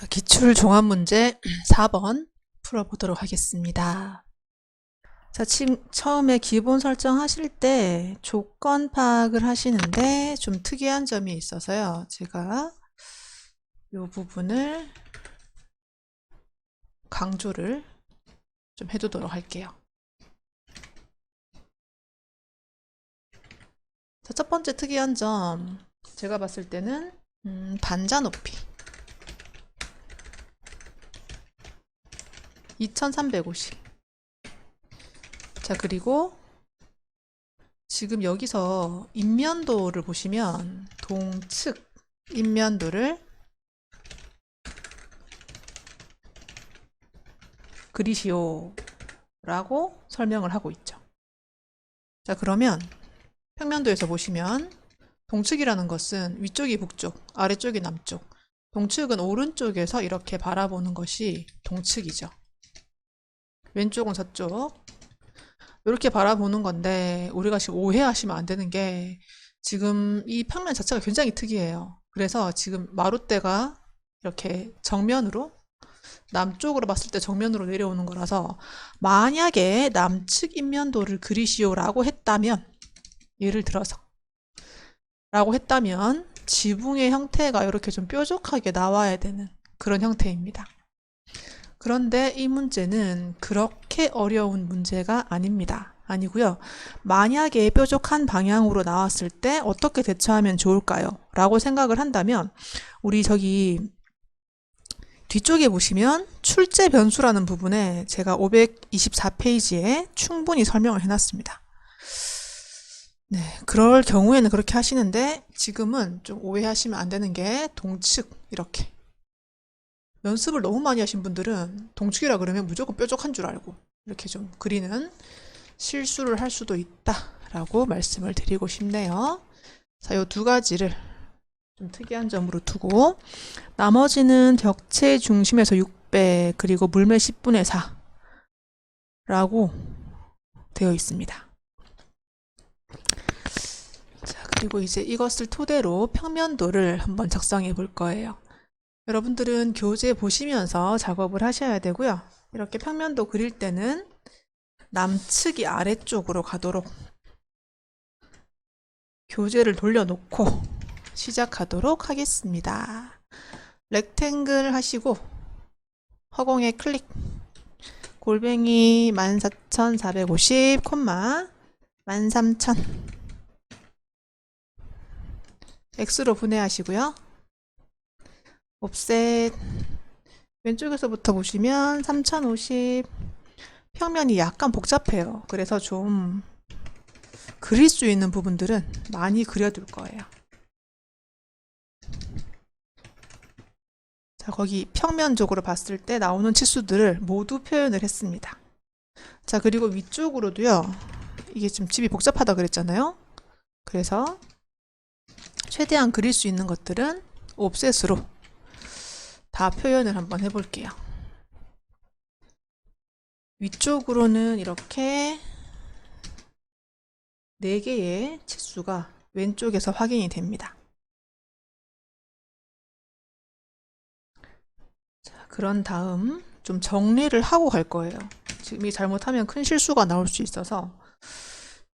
자, 기출 종합 문제 4번 풀어보도록 하겠습니다. 자, 처음에 기본 설정하실 때 조건 파악을 하시는데 좀 특이한 점이 있어서요. 제가 이 부분을 강조를 좀 해두도록 할게요. 자, 첫 번째 특이한 점, 제가 봤을 때는 반자 높이 2350. 자, 그리고 지금 여기서 인면도를 보시면 동측 인면도를 그리시오 라고 설명을 하고 있죠. 자, 그러면 평면도에서 보시면 동측이라는 것은 위쪽이 북쪽, 아래쪽이 남쪽, 동측은 오른쪽에서 이렇게 바라보는 것이 동측이죠. 왼쪽은 서쪽. 이렇게 바라보는 건데 우리가 지금 오해하시면 안 되는 게 지금 이 평면 자체가 굉장히 특이해요. 그래서 지금 마룻대가 이렇게 정면으로 남쪽으로 봤을 때 정면으로 내려오는 거라서 만약에 남측 인면도를 그리시오라고 했다면 예를 들어서 라고 했다면 지붕의 형태가 이렇게 좀 뾰족하게 나와야 되는 그런 형태입니다. 그런데 이 문제는 그렇게 어려운 문제가 아닙니다. 아니고요. 만약에 뾰족한 방향으로 나왔을 때 어떻게 대처하면 좋을까요? 라고 생각을 한다면 우리 저기 뒤쪽에 보시면 출제 변수라는 부분에 제가 524페이지에 충분히 설명을 해놨습니다. 네, 그럴 경우에는 그렇게 하시는데 지금은 좀 오해하시면 안 되는 게 동측 이렇게 연습을 너무 많이 하신 분들은 동측이라 그러면 무조건 뾰족한 줄 알고 이렇게 좀 그리는 실수를 할 수도 있다라고 말씀을 드리고 싶네요. 자, 요 두 가지를 좀 특이한 점으로 두고 나머지는 벽체 중심에서 6배 그리고 물매 10분의 4라고 되어 있습니다. 자, 그리고 이제 이것을 토대로 평면도를 한번 작성해 볼 거예요. 여러분들은 교재 보시면서 작업을 하셔야 되고요. 이렇게 평면도 그릴 때는 남측이 아래쪽으로 가도록 교재를 돌려놓고 시작하도록 하겠습니다. 렉탱글 하시고 허공에 클릭 골뱅이 14,450, 13,000 X로 분해하시고요. 옵셋 왼쪽에서부터 보시면 3050 평면이 약간 복잡해요. 그래서 좀 그릴 수 있는 부분들은 많이 그려둘 거예요. 자, 거기 평면적으로 봤을 때 나오는 치수들을 모두 표현을 했습니다. 자, 그리고 위쪽으로도요. 이게 좀 집이 복잡하다 그랬잖아요. 그래서 최대한 그릴 수 있는 것들은 옵셋으로 다 표현을 한번 해볼게요. 위쪽으로는 이렇게 4개의 치수가 왼쪽에서 확인이 됩니다. 자, 그런 다음 좀 정리를 하고 갈 거예요. 지금 이 잘못하면 큰 실수가 나올 수 있어서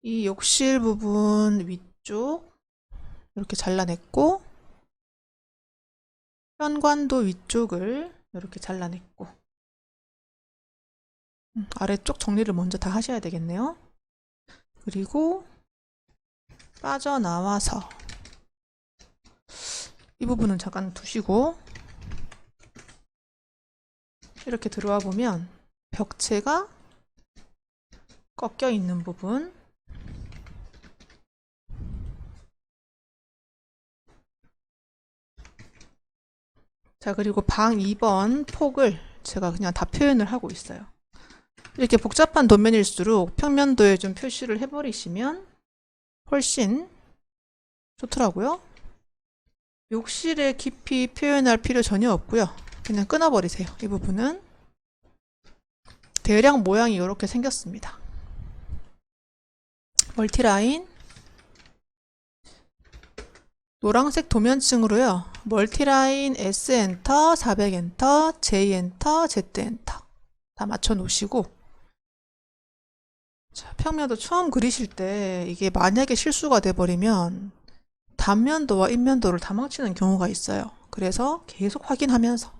이 욕실 부분 위쪽 이렇게 잘라냈고 현관도 위쪽을 이렇게 잘라냈고 아래쪽 정리를 먼저 다 하셔야 되겠네요. 그리고 빠져나와서 이 부분은 잠깐 두시고 이렇게 들어와 보면 벽체가 꺾여 있는 부분 자, 그리고 방 2번 폭을 제가 그냥 다 표현을 하고 있어요. 이렇게 복잡한 도면일수록 평면도에 좀 표시를 해버리시면 훨씬 좋더라고요. 욕실의 깊이 표현할 필요 전혀 없고요. 그냥 끊어버리세요. 이 부분은 대략 모양이 이렇게 생겼습니다. 멀티라인 노란색 도면층으로요. 멀티라인 S 엔터, 400 엔터, J 엔터, Z 엔터 다 맞춰 놓으시고, 자, 평면도 처음 그리실 때 이게 만약에 실수가 돼 버리면 단면도와 인면도를 다 망치는 경우가 있어요. 그래서 계속 확인하면서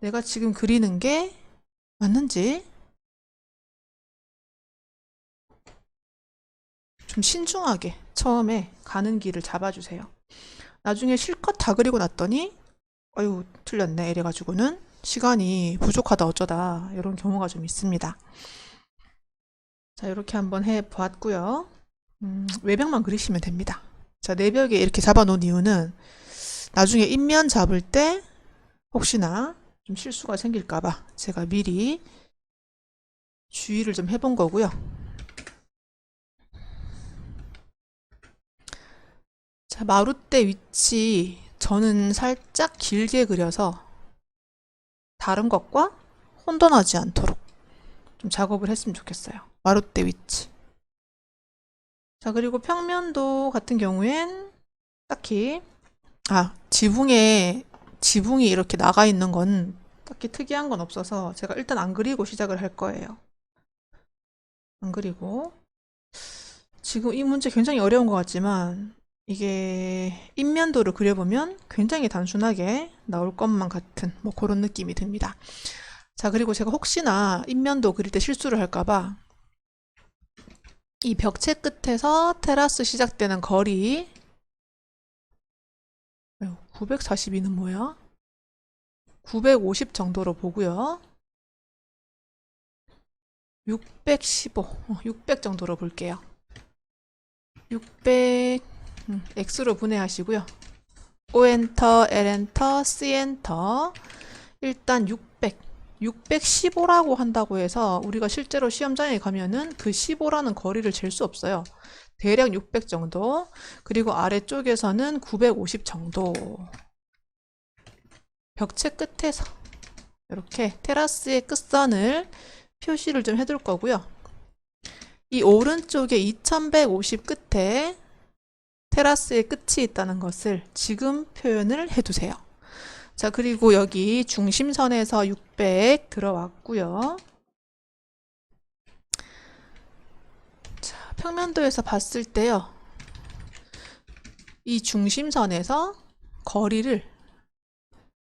내가 지금 그리는 게 맞는지 좀 신중하게 처음에 가는 길을 잡아주세요. 나중에 실컷 다 그리고 났더니 어휴 틀렸네 이래가지고는 시간이 부족하다 어쩌다 이런 경우가 좀 있습니다. 자, 이렇게 한번 해 보았고요. 외벽만 그리시면 됩니다. 자, 내벽에 이렇게 잡아 놓은 이유는 나중에 인면 잡을 때 혹시나 좀 실수가 생길까봐 제가 미리 주의를 좀 해본 거고요. 자, 마룻대 위치 저는 살짝 길게 그려서 다른 것과 혼돈하지 않도록 좀 작업을 했으면 좋겠어요. 마룻대 위치. 자, 그리고 평면도 같은 경우엔 딱히 지붕이 이렇게 나가 있는 건 딱히 특이한 건 없어서 제가 일단 안 그리고 시작을 할 거예요. 안 그리고 지금 이 문제 굉장히 어려운 것 같지만 이게 인면도를 그려보면 굉장히 단순하게 나올 것만 같은 뭐 그런 느낌이 듭니다. 자, 그리고 제가 혹시나 인면도 그릴 때 실수를 할까봐 이 벽체 끝에서 테라스 시작되는 거리 942는 뭐야? 950 정도로 보고요. 600 정도로 볼게요. 600 X로 분해하시고요. O 엔터, L 엔터, C 엔터. 일단 615라고 한다고 해서 우리가 실제로 시험장에 가면은 그 15라는 거리를 잴 수 없어요. 대략 600 정도. 그리고 아래쪽에서는 950 정도. 벽체 끝에서 이렇게 테라스의 끝선을 표시를 좀 해둘 거고요. 이 오른쪽에 2150 끝에 테라스의 끝이 있다는 것을 지금 표현을 해두세요. 자, 그리고 여기 중심선에서 600 들어왔고요. 자, 평면도에서 봤을 때요. 이 중심선에서 거리를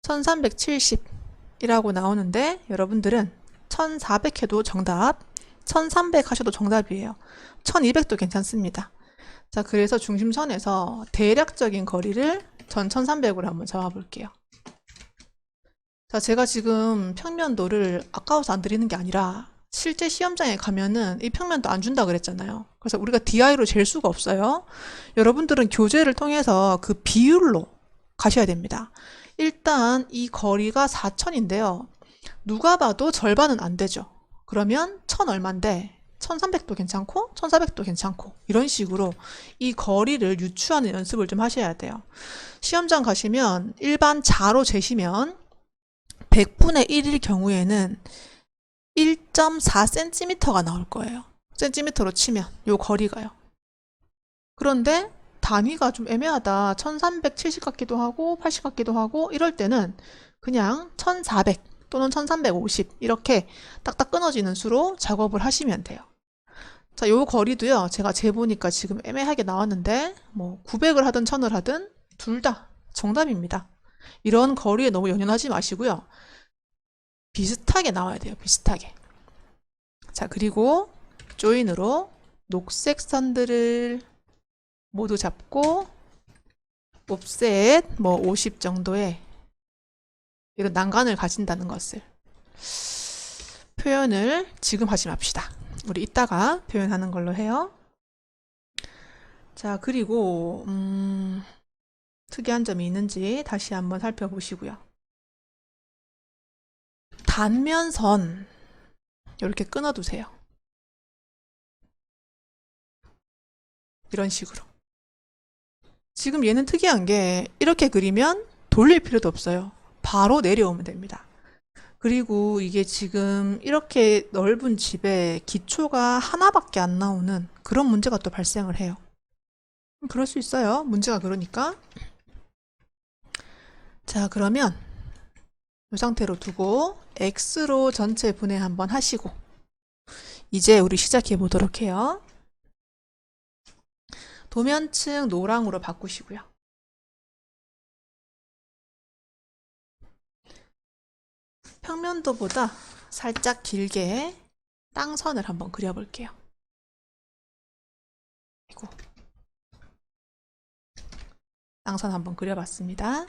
1370이라고 나오는데 여러분들은 1400 해도 정답, 1300 하셔도 정답이에요. 1200도 괜찮습니다. 자, 그래서 중심선에서 대략적인 거리를 전 1300으로 한번 잡아볼게요. 자, 제가 지금 평면도를 아까워서 안 드리는 게 아니라 실제 시험장에 가면은 이 평면도 안 준다 그랬잖아요. 그래서 우리가 DI로 잴 수가 없어요. 여러분들은 교재를 통해서 그 비율로 가셔야 됩니다. 일단 이 거리가 4000인데요. 누가 봐도 절반은 안 되죠. 그러면 1000 얼만데 1300도 괜찮고 1400도 괜찮고 이런 식으로 이 거리를 유추하는 연습을 좀 하셔야 돼요. 시험장 가시면 일반 자로 재시면 100분의 1일 경우에는 1.4cm가 나올 거예요. 센티미터로 치면 요 거리가요. 그런데 단위가 좀 애매하다. 1370 같기도 하고 80 같기도 하고 이럴 때는 그냥 1400 또는 1350 이렇게 딱딱 끊어지는 수로 작업을 하시면 돼요. 자, 요 거리도요. 제가 재보니까 지금 애매하게 나왔는데 뭐 900을 하든 1000을 하든 둘 다 정답입니다. 이런 거리에 너무 연연하지 마시고요. 비슷하게 나와야 돼요. 비슷하게. 자, 그리고 조인으로 녹색 선들을 모두 잡고 옵셋 뭐 50 정도의 이런 난간을 가진다는 것을 표현을 지금 하지 맙시다. 우리 이따가 표현하는 걸로 해요. 자, 그리고 특이한 점이 있는지 다시 한번 살펴보시고요. 단면선 이렇게 끊어두세요. 이런 식으로. 지금 얘는 특이한 게 이렇게 그리면 돌릴 필요도 없어요. 바로 내려오면 됩니다. 그리고 이게 지금 이렇게 넓은 집에 기초가 하나밖에 안 나오는 그런 문제가 또 발생을 해요. 그럴 수 있어요. 문제가 그러니까. 자, 그러면 이 상태로 두고 X로 전체 분해 한번 하시고 이제 우리 시작해 보도록 해요. 도면층 노랑으로 바꾸시고요. 평면도보다 살짝 길게 땅선을 한번 그려볼게요. 아이고. 땅선 한번 그려봤습니다.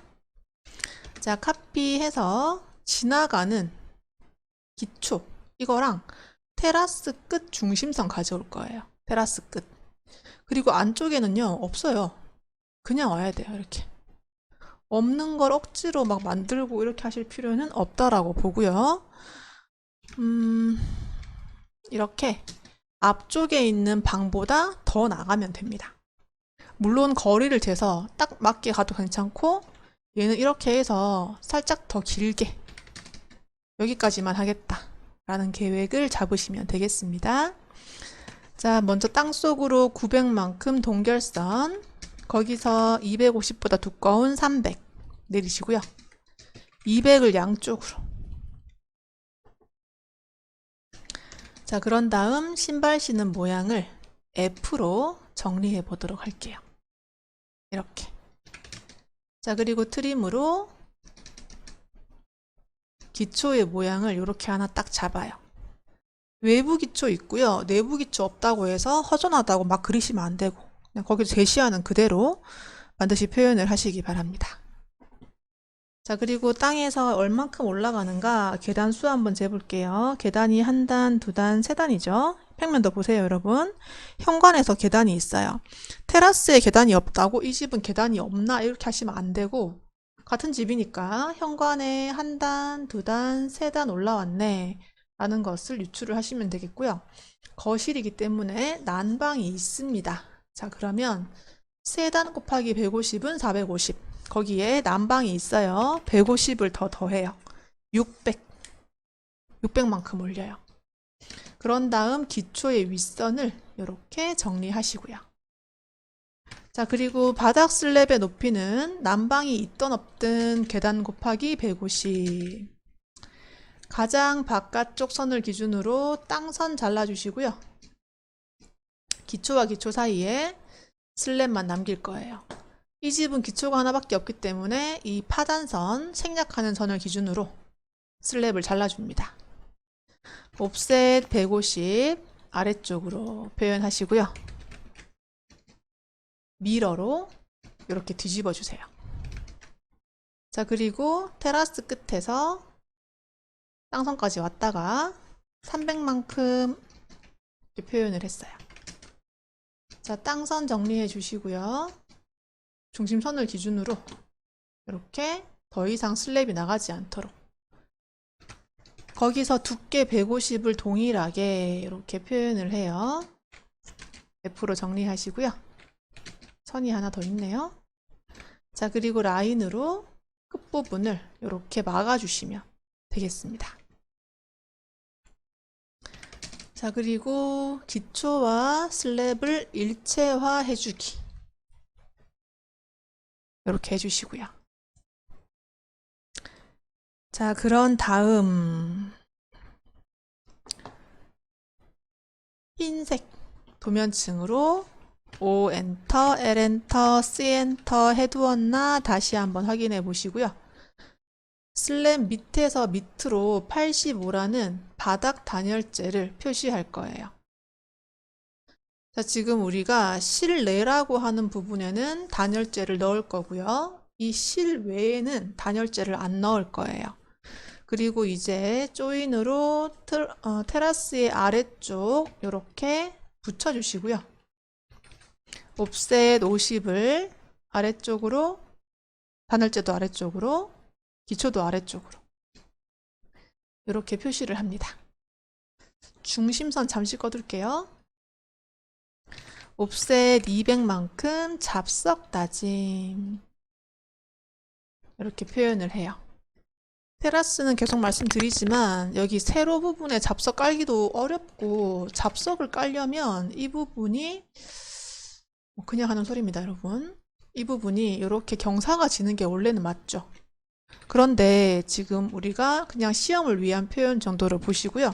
자, 카피해서 지나가는 기초 이거랑 테라스 끝 중심선 가져올 거예요. 테라스 끝. 그리고 안쪽에는요, 없어요. 그냥 와야 돼요, 이렇게. 없는 걸 억지로 막 만들고 이렇게 하실 필요는 없다라고 보고요. 이렇게 앞쪽에 있는 방보다 더 나가면 됩니다. 물론 거리를 재서 딱 맞게 가도 괜찮고 얘는 이렇게 해서 살짝 더 길게 여기까지만 하겠다 라는 계획을 잡으시면 되겠습니다. 자, 먼저 땅속으로 900만큼 동결선, 거기서 250보다 두꺼운 300 내리시고요. 200을 양쪽으로. 자, 그런 다음 신발 신은 모양을 F로 정리해 보도록 할게요. 이렇게. 자, 그리고 트림으로 기초의 모양을 이렇게 하나 딱 잡아요. 외부 기초 있고요. 내부 기초 없다고 해서 허전하다고 막 그리시면 안 되고 그냥 거기 제시하는 그대로 반드시 표현을 하시기 바랍니다. 자, 그리고 땅에서 얼만큼 올라가는가 계단 수 한번 재볼게요. 계단이 한 단, 두 단, 세 단이죠. 평면도 보세요, 여러분. 현관에서 계단이 있어요. 테라스에 계단이 없다고 이 집은 계단이 없나 이렇게 하시면 안 되고 같은 집이니까 현관에 한 단, 두 단, 세 단 올라왔네 라는 것을 유추를 하시면 되겠고요. 거실이기 때문에 난방이 있습니다. 자, 그러면 세 단 곱하기 150은 450. 거기에 난방이 있어요. 150을 더 더해요. 600만큼 올려요. 그런 다음 기초의 윗선을 이렇게 정리하시고요. 자, 그리고 바닥 슬랩의 높이는 난방이 있든 없든 계단 곱하기 150. 가장 바깥쪽 선을 기준으로 땅선 잘라주시고요. 기초와 기초 사이에 슬랩만 남길 거예요. 이 집은 기초가 하나밖에 없기 때문에 이 파단선, 생략하는 선을 기준으로 슬랩을 잘라줍니다. 옵셋 150 아래쪽으로 표현하시고요. 미러로 이렇게 뒤집어 주세요. 자, 그리고 테라스 끝에서 땅선까지 왔다가 300만큼 이렇게 표현을 했어요. 자, 땅선 정리해 주시고요. 중심선을 기준으로 이렇게 더 이상 슬랩이 나가지 않도록 거기서 두께 150을 동일하게 이렇게 표현을 해요. F로 정리하시고요. 선이 하나 더 있네요. 자, 그리고 라인으로 끝부분을 이렇게 막아주시면 되겠습니다. 자, 그리고 기초와 슬랩을 일체화 해주기. 이렇게 해주시고요. 자, 그런 다음 흰색 도면층으로 O 엔터, L 엔터, C 엔터 해두었나 다시 한번 확인해 보시고요. 슬랩 밑에서 밑으로 85라는 바닥 단열재를 표시할 거예요. 자, 지금 우리가 실내라고 하는 부분에는 단열재를 넣을 거고요. 이 실외에는 단열재를 안 넣을 거예요. 그리고 이제 조인으로 테라스의 아래쪽 이렇게 붙여주시고요. 옵셋 50을 아래쪽으로, 단열재도 아래쪽으로, 기초도 아래쪽으로 이렇게 표시를 합니다. 중심선 잠시 꺼둘게요. 옵셋 200만큼 잡석 다짐 이렇게 표현을 해요. 테라스는 계속 말씀드리지만 여기 세로 부분에 잡석 깔기도 어렵고 잡석을 깔려면 이 부분이 뭐 그냥 하는 소리입니다, 여러분. 이 부분이 이렇게 경사가 지는 게 원래는 맞죠. 그런데 지금 우리가 그냥 시험을 위한 표현 정도를 보시고요.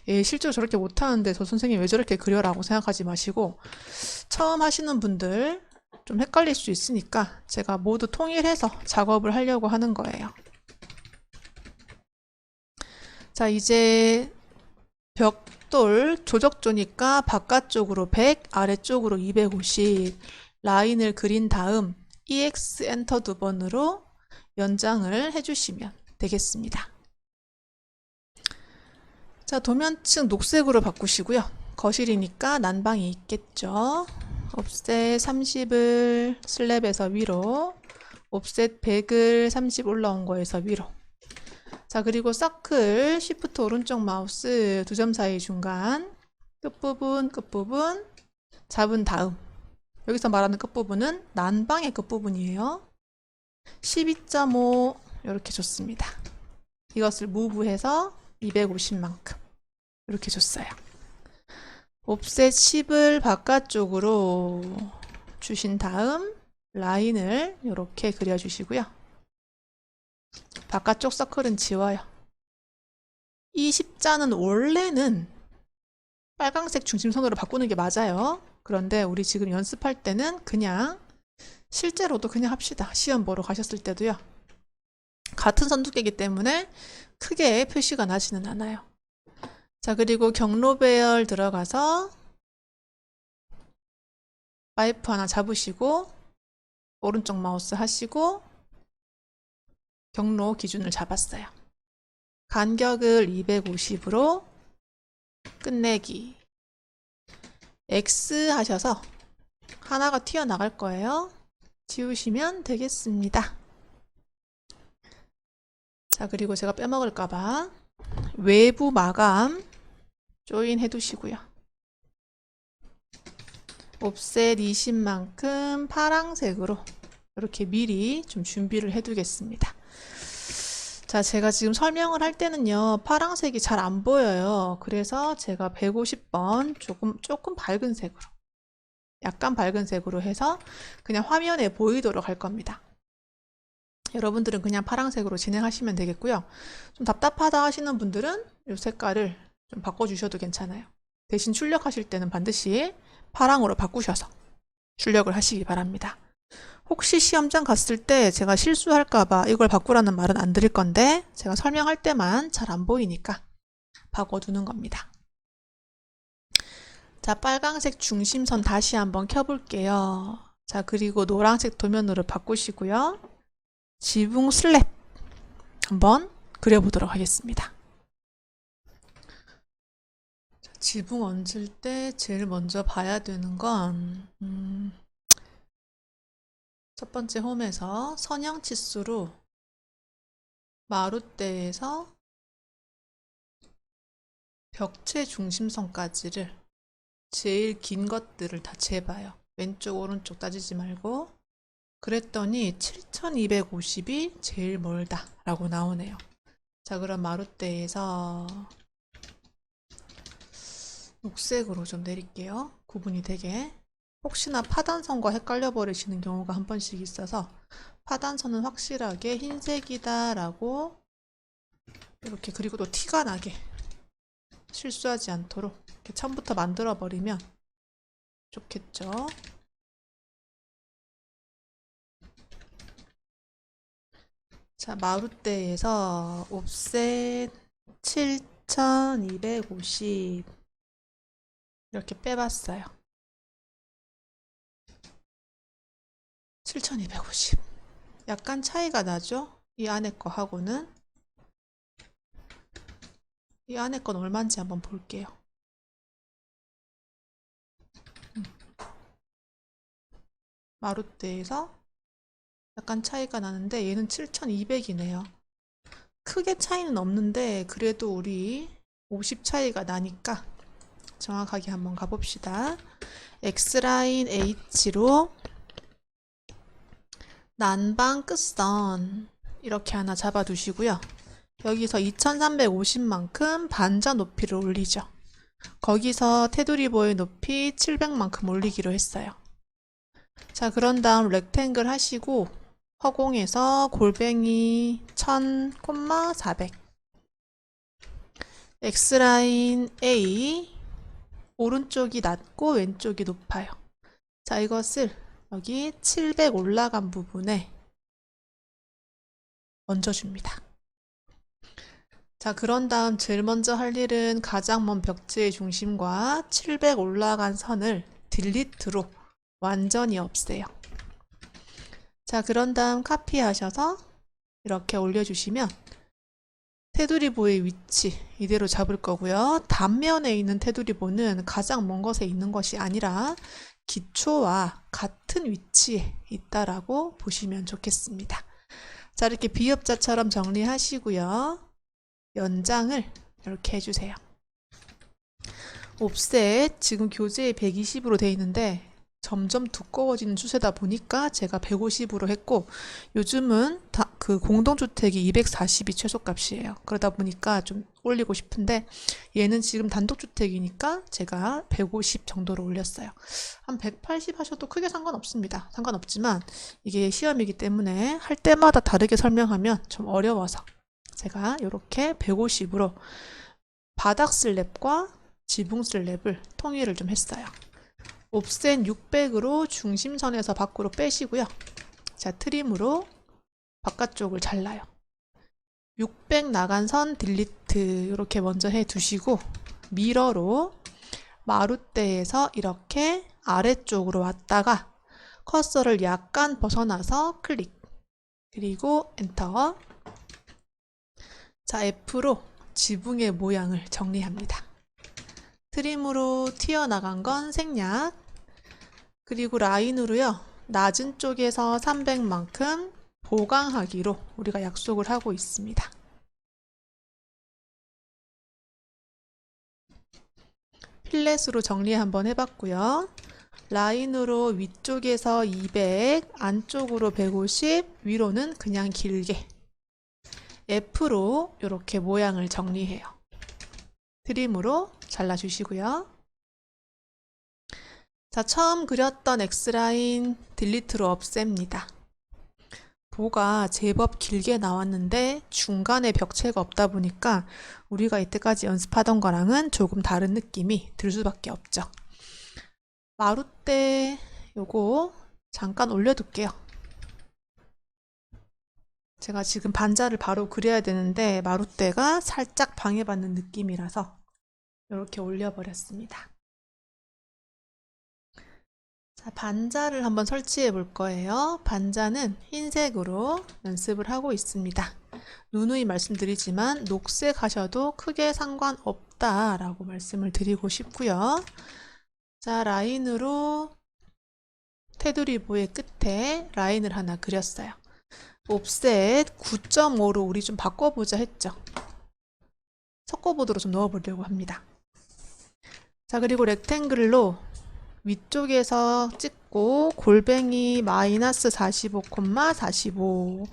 예, 실제로 저렇게 못하는데 저 선생님 왜 저렇게 그려라고 생각하지 마시고, 처음 하시는 분들 좀 헷갈릴 수 있으니까 제가 모두 통일해서 작업을 하려고 하는 거예요. 자, 이제 벽돌 조적조니까 바깥쪽으로 100, 아래쪽으로 250 라인을 그린 다음 EX 엔터 2번으로 연장을 해주시면 되겠습니다. 자, 도면층 녹색으로 바꾸시고요. 거실이니까 난방이 있겠죠. 옵셋 30을 슬랩에서 위로, 옵셋 100을 30 올라온 거에서 위로. 자, 그리고 서클 시프트 오른쪽 마우스 두 점 사이 중간 끝부분 잡은 다음, 여기서 말하는 끝부분은 난방의 끝부분이에요. 12.5 이렇게 줬습니다. 이것을 무브해서 250만큼 이렇게 줬어요. 옵셋 10을 바깥쪽으로 주신 다음 라인을 이렇게 그려주시고요. 바깥쪽 서클은 지워요. 이 십자는 원래는 빨강색 중심선으로 바꾸는 게 맞아요. 그런데 우리 지금 연습할 때는 그냥 실제로도 그냥 합시다. 시험 보러 가셨을 때도요. 같은 선두께이기 때문에 크게 표시가 나지는 않아요. 자, 그리고 경로 배열 들어가서 파이프 하나 잡으시고 오른쪽 마우스 하시고 경로 기준을 잡았어요. 간격을 250으로 끝내기. X 하셔서 하나가 튀어나갈 거예요. 지우시면 되겠습니다. 자, 그리고 제가 빼먹을까봐 외부 마감 조인 해두시고요. 옵셋 20만큼 파랑색으로 이렇게 미리 좀 준비를 해두겠습니다. 자, 제가 지금 설명을 할 때는요, 파랑색이 잘 안 보여요. 그래서 제가 150번 조금 밝은 색으로, 약간 밝은 색으로 해서 그냥 화면에 보이도록 할 겁니다. 여러분들은 그냥 파랑색으로 진행하시면 되겠고요. 좀 답답하다 하시는 분들은 이 색깔을 좀 바꿔주셔도 괜찮아요. 대신 출력하실 때는 반드시 파랑으로 바꾸셔서 출력을 하시기 바랍니다. 혹시 시험장 갔을 때 제가 실수할까봐 이걸 바꾸라는 말은 안 드릴 건데, 제가 설명할 때만 잘 안 보이니까 바꿔두는 겁니다. 자, 빨강색 중심선 다시 한번 켜볼게요. 자, 그리고 노란색 도면으로 바꾸시고요. 지붕 슬랩 한번 그려보도록 하겠습니다. 자, 지붕 얹을 때 제일 먼저 봐야 되는 건 첫 번째 홈에서 선형 치수로 마룻대에서 벽체 중심선까지를 제일 긴 것들을 다 재봐요. 왼쪽 오른쪽 따지지 말고. 그랬더니 7250이 제일 멀다 라고 나오네요. 자, 그럼 마룻대에서 녹색으로 좀 내릴게요. 구분이 되게. 혹시나 파단선과 헷갈려 버리시는 경우가 한 번씩 있어서 파단선은 확실하게 흰색이다 라고 이렇게, 그리고 또 티가 나게 실수하지 않도록 이렇게 처음부터 만들어 버리면 좋겠죠. 자, 마룻대에서 옵셋 7250 이렇게 빼봤어요. 7250 약간 차이가 나죠? 이 안에 거 하고는. 이 안에 건 얼마인지 한번 볼게요. 마룻대에서 약간 차이가 나는데 얘는 7200이네요. 크게 차이는 없는데 그래도 우리 50 차이가 나니까 정확하게 한번 가봅시다. X라인 H로 난방 끝선 이렇게 하나 잡아 두시고요. 여기서 2350만큼 반자 높이를 올리죠. 거기서 테두리 보의 높이 700만큼 올리기로 했어요. 자, 그런 다음 렉탱글 하시고 허공에서 골뱅이 1000, 400 X라인 A 오른쪽이 낮고 왼쪽이 높아요. 자, 이것을 여기 700 올라간 부분에 얹어줍니다. 자, 그런 다음 제일 먼저 할 일은 가장 먼 벽지의 중심과 700 올라간 선을 딜리트로 완전히 없애요. 자, 그런 다음 카피하셔서 이렇게 올려주시면 테두리보의 위치 이대로 잡을 거고요. 단면에 있는 테두리보는 가장 먼 곳에 있는 것이 아니라 기초와 같은 위치에 있다라고 보시면 좋겠습니다. 자, 이렇게 비읍자처럼 정리하시고요. 연장을 이렇게 해주세요. 옵셋 지금 교재에 120으로 되어 있는데 점점 두꺼워지는 추세다 보니까 제가 150으로 했고, 요즘은 그 공동주택이 240이 최소값이에요. 그러다 보니까 좀 올리고 싶은데 얘는 지금 단독주택이니까 제가 150 정도로 올렸어요. 한 180 하셔도 크게 상관없습니다. 상관없지만 이게 시험이기 때문에 할 때마다 다르게 설명하면 좀 어려워서 제가 이렇게 150으로 바닥 슬랩과 지붕 슬랩을 통일을 좀 했어요. 옵셋 600으로 중심선에서 밖으로 빼시고요. 자, 트림으로 바깥쪽을 잘라요. 600 나간 선 딜리트 이렇게 먼저 해 두시고, 미러로 마룻대에서 이렇게 아래쪽으로 왔다가 커서를 약간 벗어나서 클릭, 그리고 엔터. 자, F로 지붕의 모양을 정리합니다. 트림으로 튀어나간 건 생략, 그리고 라인으로요, 낮은 쪽에서 300만큼 보강하기로 우리가 약속을 하고 있습니다. 필렛으로 정리 한번 해봤고요. 라인으로 위쪽에서 200, 안쪽으로 150, 위로는 그냥 길게 F로 이렇게 모양을 정리해요. 트림으로 잘라주시고요. 자, 처음 그렸던 X라인 딜리트로 없앱니다. 보가 제법 길게 나왔는데 중간에 벽체가 없다 보니까 우리가 이때까지 연습하던 거랑은 조금 다른 느낌이 들 수밖에 없죠. 마룻대 요거 잠깐 올려둘게요. 제가 지금 반자를 바로 그려야 되는데 마룻대가 살짝 방해받는 느낌이라서 이렇게 올려버렸습니다. 자, 반자를 한번 설치해 볼 거예요. 반자는 흰색으로 연습을 하고 있습니다. 누누이 말씀드리지만 녹색 하셔도 크게 상관없다 라고 말씀을 드리고 싶고요. 자, 라인으로 테두리보의 끝에 라인을 하나 그렸어요. 옵셋 9.5로 우리 좀 바꿔보자 했죠. 섞어보도록 좀 넣어보려고 합니다. 자, 그리고 렉탱글로 위쪽에서 찍고 골뱅이 마이너스 45,45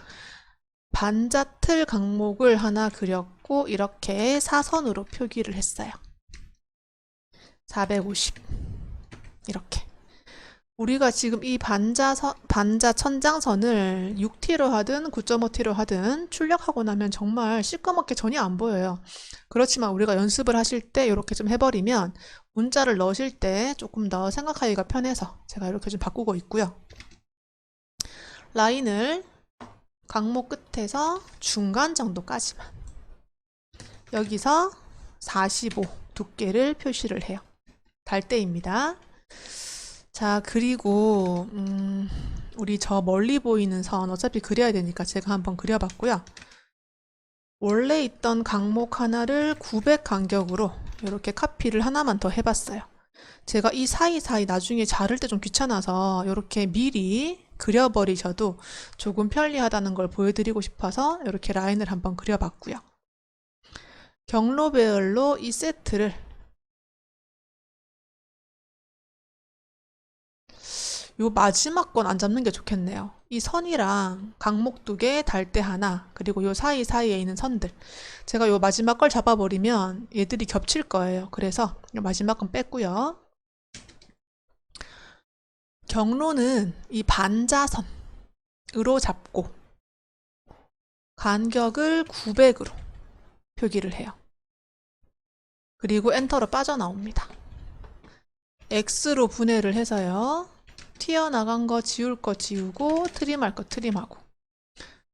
반자 틀 강목을 하나 그렸고 이렇게 사선으로 표기를 했어요. 450 이렇게. 우리가 지금 이 반자 천장선을 6T로 하든 9.5T로 하든 출력하고 나면 정말 시꺼멓게 전혀 안 보여요. 그렇지만 우리가 연습을 하실 때 이렇게 좀 해버리면 문자를 넣으실 때 조금 더 생각하기가 편해서 제가 이렇게 좀 바꾸고 있고요. 라인을 강목 끝에서 중간 정도까지만, 여기서 45 두께를 표시를 해요. 달대입니다. 자, 그리고 우리 저 멀리 보이는 선 어차피 그려야 되니까 제가 한번 그려봤고요. 원래 있던 강목 하나를 900 간격으로 이렇게 카피를 하나만 더 해봤어요. 제가 이 사이사이 나중에 자를 때 좀 귀찮아서 이렇게 미리 그려버리셔도 조금 편리하다는 걸 보여드리고 싶어서 이렇게 라인을 한번 그려봤고요. 경로배열로 이 세트를 요 마지막 건 안 잡는 게 좋겠네요. 이 선이랑 강목 2개, 달대 하나, 그리고 요 사이사이에 있는 선들. 제가 요 마지막 걸 잡아버리면 얘들이 겹칠 거예요. 그래서 요 마지막 건 뺐고요. 경로는 이 반자선으로 잡고 간격을 900으로 표기를 해요. 그리고 엔터로 빠져나옵니다. X로 분해를 해서요. 튀어나간 거 지울 거 지우고 트림할 거 트림하고.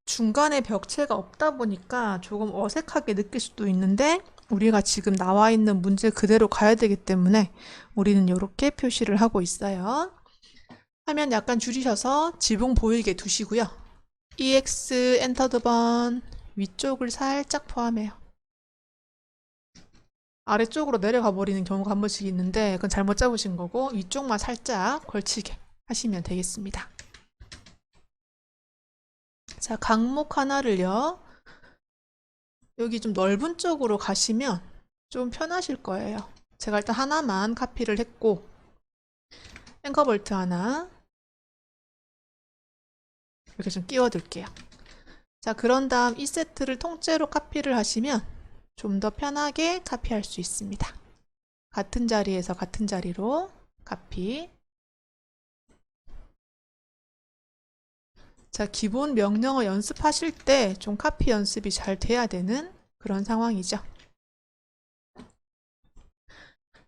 중간에 벽체가 없다 보니까 조금 어색하게 느낄 수도 있는데 우리가 지금 나와 있는 문제 그대로 가야 되기 때문에 우리는 이렇게 표시를 하고 있어요. 화면 약간 줄이셔서 지붕 보이게 두시고요. EX 엔터 두 번 위쪽을 살짝 포함해요. 아래쪽으로 내려가 버리는 경우가 한 번씩 있는데 그건 잘못 잡으신 거고 위쪽만 살짝 걸치게 하시면 되겠습니다. 자, 강목 하나를요. 여기 좀 넓은 쪽으로 가시면 좀 편하실 거예요. 제가 일단 하나만 카피를 했고 앵커볼트 하나 이렇게 좀 끼워 둘게요. 자, 그런 다음 이 세트를 통째로 카피를 하시면 좀 더 편하게 카피할 수 있습니다. 같은 자리에서 같은 자리로 카피. 자, 기본 명령어 연습하실 때 좀 카피 연습이 잘 돼야 되는 그런 상황이죠.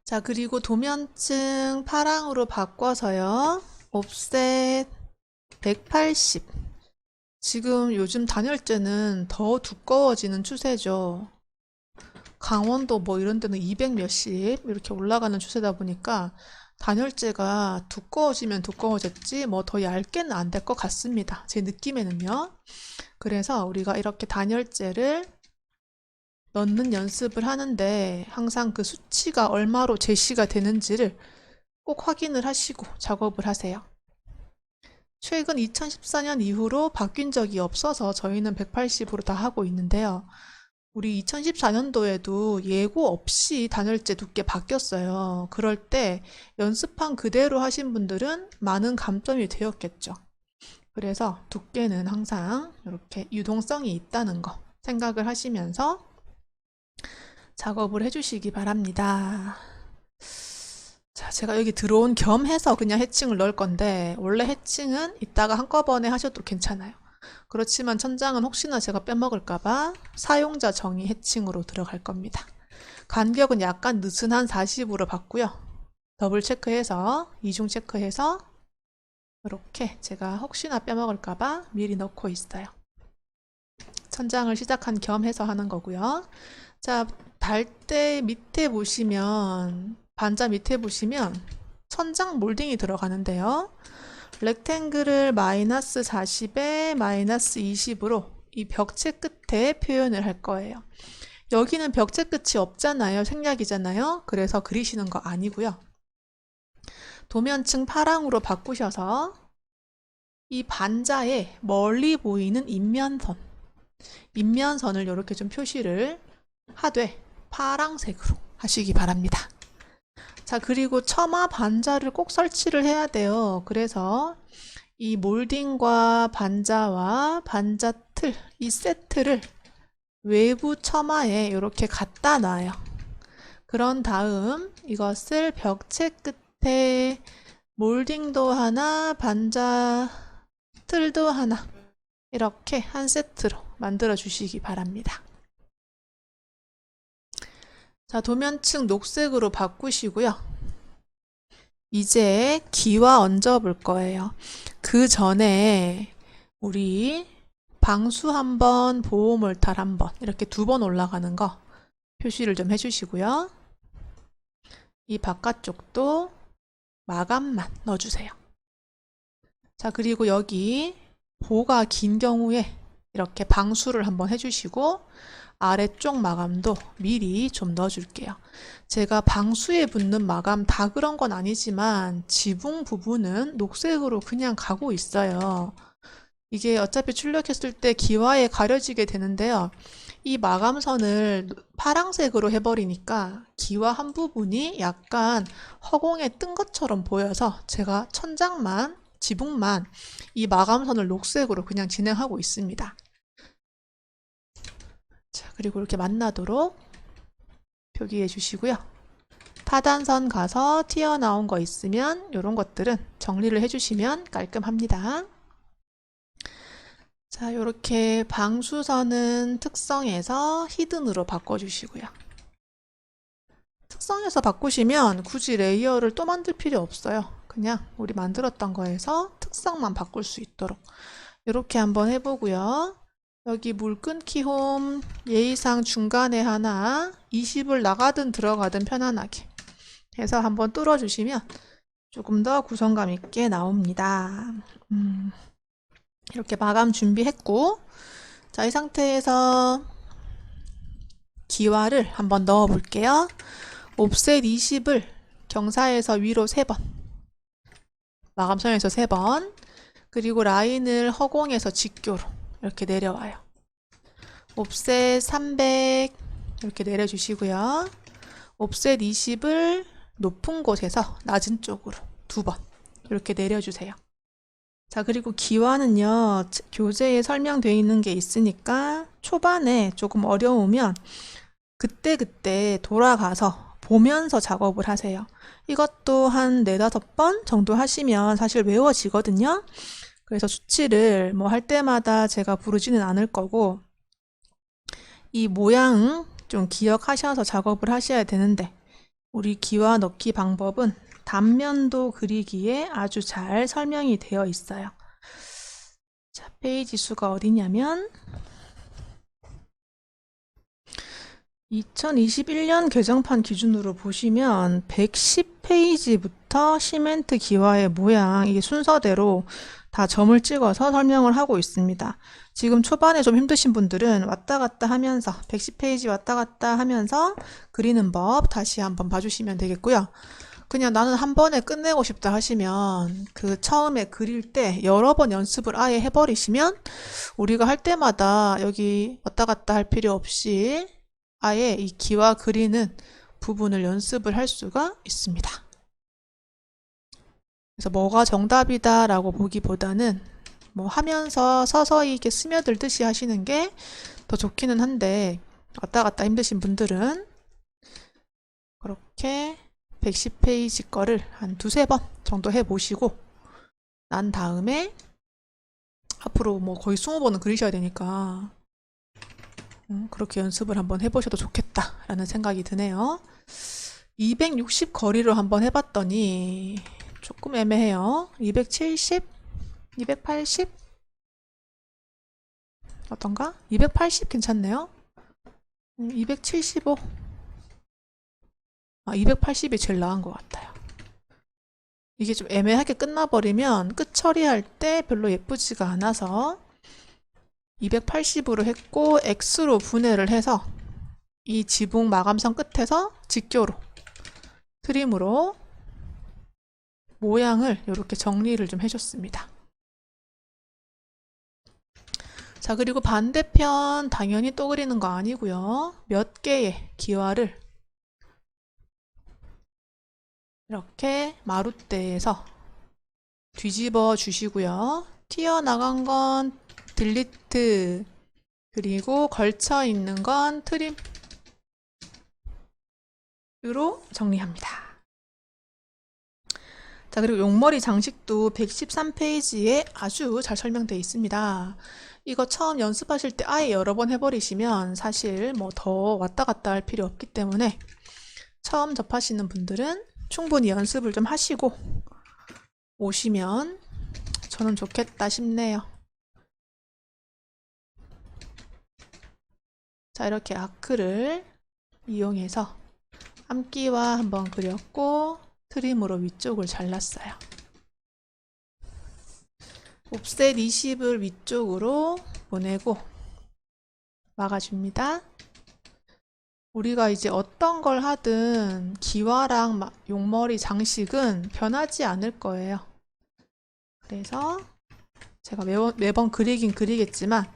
자, 그리고 도면층 파랑으로 바꿔서요. 옵셋 180. 지금 요즘 단열재는 더 두꺼워지는 추세죠. 강원도 뭐 이런 데는 200 몇십 이렇게 올라가는 추세다 보니까 단열재가 두꺼워지면 두꺼워졌지 뭐 더 얇게는 안 될 것 같습니다. 제 느낌에는요. 그래서 우리가 이렇게 단열재를 넣는 연습을 하는데 항상 그 수치가 얼마로 제시가 되는지를 꼭 확인을 하시고 작업을 하세요. 최근 2014년 이후로 바뀐 적이 없어서 저희는 180으로 다 하고 있는데요. 우리 2014년도에도 예고 없이 단열재 두께 바뀌었어요. 그럴 때 연습한 그대로 하신 분들은 많은 감점이 되었겠죠. 그래서 두께는 항상 이렇게 유동성이 있다는 거 생각을 하시면서 작업을 해주시기 바랍니다. 자, 제가 여기 들어온 겸 해서 그냥 해칭을 넣을 건데 원래 해칭은 이따가 한꺼번에 하셔도 괜찮아요. 그렇지만 천장은 혹시나 제가 빼먹을까봐 사용자 정의 해칭으로 들어갈 겁니다. 간격은 약간 느슨한 40으로 봤고요. 더블 체크해서 이중 체크해서 이렇게 제가 혹시나 빼먹을까봐 미리 넣고 있어요. 천장을 시작한 겸 해서 하는 거고요. 자, 발대 밑에 보시면 반자 밑에 보시면 천장 몰딩이 들어가는데요. 렉탱글을 마이너스 40에 마이너스 20으로 이 벽체 끝에 표현을 할 거예요. 여기는 벽체 끝이 없잖아요. 생략이잖아요. 그래서 그리시는 거 아니고요. 도면층 파랑으로 바꾸셔서 이 반자에 멀리 보이는 인면선을 이렇게 좀 표시를 하되 파랑색으로 하시기 바랍니다. 자, 그리고 처마 반자를 꼭 설치를 해야 돼요. 그래서 이 몰딩과 반자와 반자 틀, 이 세트를 외부 처마에 이렇게 갖다 놔요. 그런 다음 이것을 벽체 끝에 몰딩도 하나, 반자 틀도 하나 이렇게 한 세트로 만들어 주시기 바랍니다. 자, 도면층 녹색으로 바꾸시고요. 이제 기와 얹어 볼 거예요. 그 전에 우리 방수 한번, 보호몰탈 한번 이렇게 2번 올라가는 거 표시를 좀 해주시고요. 이 바깥쪽도 마감만 넣어주세요. 자, 그리고 여기 보가 긴 경우에 이렇게 방수를 한번 해주시고 아래쪽 마감도 미리 좀 넣어줄게요. 제가 방수에 붙는 마감 다 그런 건 아니지만 지붕 부분은 녹색으로 그냥 가고 있어요. 이게 어차피 출력했을 때 기와에 가려지게 되는데요. 이 마감선을 파랑색으로 해버리니까 기와 한 부분이 약간 허공에 뜬 것처럼 보여서 제가 천장만, 지붕만 이 마감선을 녹색으로 그냥 진행하고 있습니다. 자, 그리고 이렇게 만나도록 표기해 주시고요. 하단선 가서 튀어나온 거 있으면 이런 것들은 정리를 해주시면 깔끔합니다. 자, 이렇게 방수선은 특성에서 히든으로 바꿔주시고요. 특성에서 바꾸시면 굳이 레이어를 또 만들 필요 없어요. 그냥 우리 만들었던 거에서 특성만 바꿀 수 있도록 이렇게 한번 해보고요. 여기 물 끊기 홈 예의상 중간에 하나 20을 나가든 들어가든 편안하게 해서 한번 뚫어주시면 조금 더 구성감 있게 나옵니다. 이렇게 마감 준비했고, 자, 이 상태에서 기와를 한번 넣어 볼게요. 옵셋 20을 경사에서 위로 3번, 마감선에서 3번, 그리고 라인을 허공에서 직교로 이렇게 내려와요. 옵셋 300 이렇게 내려주시고요. 옵셋 20을 높은 곳에서 낮은 쪽으로 2번 이렇게 내려주세요. 자, 그리고 기와는요, 교재에 설명되어 있는 게 있으니까 초반에 조금 어려우면 그때그때 돌아가서 보면서 작업을 하세요. 이것도 한 4-5번 정도 하시면 사실 외워지거든요. 그래서 수치를 뭐 할 때마다 제가 부르지는 않을 거고, 이 모양 좀 기억하셔서 작업을 하셔야 되는데, 우리 기와 넣기 방법은 단면도 그리기에 아주 잘 설명이 되어 있어요. 자, 페이지 수가 어디냐면 2021년 개정판 기준으로 보시면 110페이지부터 시멘트 기와의 모양, 이게 순서대로 다 점을 찍어서 설명을 하고 있습니다. 지금 초반에 좀 힘드신 분들은 왔다 갔다 하면서 110페이지 왔다 갔다 하면서 그리는 법 다시 한번 봐주시면 되겠고요. 그냥 나는 한 번에 끝내고 싶다 하시면 그 처음에 그릴 때 여러 번 연습을 아예 해버리시면 우리가 할 때마다 여기 왔다 갔다 할 필요 없이 아예 이 기와 그리는 부분을 연습을 할 수가 있습니다. 그래서 뭐가 정답이다 라고 보기보다는 뭐 하면서 서서히 이렇게 스며들듯이 하시는 게 더 좋기는 한데, 왔다 갔다 힘드신 분들은 그렇게 110페이지 거를 한 2-3번 정도 해보시고 난 다음에 앞으로 뭐 거의 20번은 그리셔야 되니까 그렇게 연습을 한번 해보셔도 좋겠다 라는 생각이 드네요. 260 거리로 한번 해봤더니 조금 애매해요. 270? 280? 어떤가? 280 괜찮네요. 275. 280이 제일 나은 것 같아요. 이게 좀 애매하게 끝나버리면 끝 처리할 때 별로 예쁘지가 않아서 280으로 했고 X로 분해를 해서 이 지붕 마감선 끝에서 직교로 트림으로 모양을 이렇게 정리를 좀 해줬습니다. 자, 그리고 반대편 당연히 또 그리는 거 아니고요. 몇 개의 기와를 이렇게 마룻대에서 뒤집어 주시고요. 튀어나간 건 딜리트, 그리고 걸쳐 있는 건 트림으로 정리합니다. 자, 그리고 용머리 장식도 113페이지에 아주 잘 설명되어 있습니다. 이거 처음 연습하실 때 아예 여러 번 해버리시면 사실 뭐 더 왔다 갔다 할 필요 없기 때문에 처음 접하시는 분들은 충분히 연습을 좀 하시고 오시면 저는 좋겠다 싶네요. 자, 이렇게 아크를 이용해서 암기와 한번 그렸고 트림으로 위쪽을 잘랐어요. 옵셋 20을 위쪽으로 보내고 막아줍니다. 우리가 이제 어떤 걸 하든 기와랑 용머리 장식은 변하지 않을 거예요. 그래서 제가 매번 그리긴 그리겠지만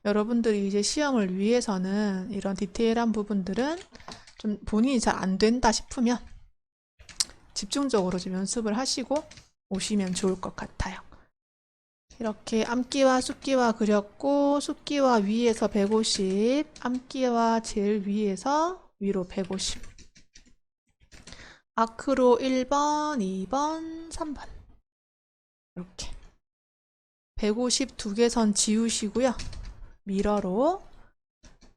여러분들이 이제 시험을 위해서는 이런 디테일한 부분들은 좀 본인이 잘 안 된다 싶으면 집중적으로 좀 연습을 하시고 오시면 좋을 것 같아요. 이렇게 암기와 숫기와 그렸고 숫기와 위에서 150, 암기와 제일 위에서 위로 150. 아크로 1번, 2번, 3번. 이렇게. 152개 선 지우시고요. 미러로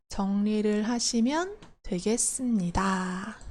정리를 하시면 되겠습니다.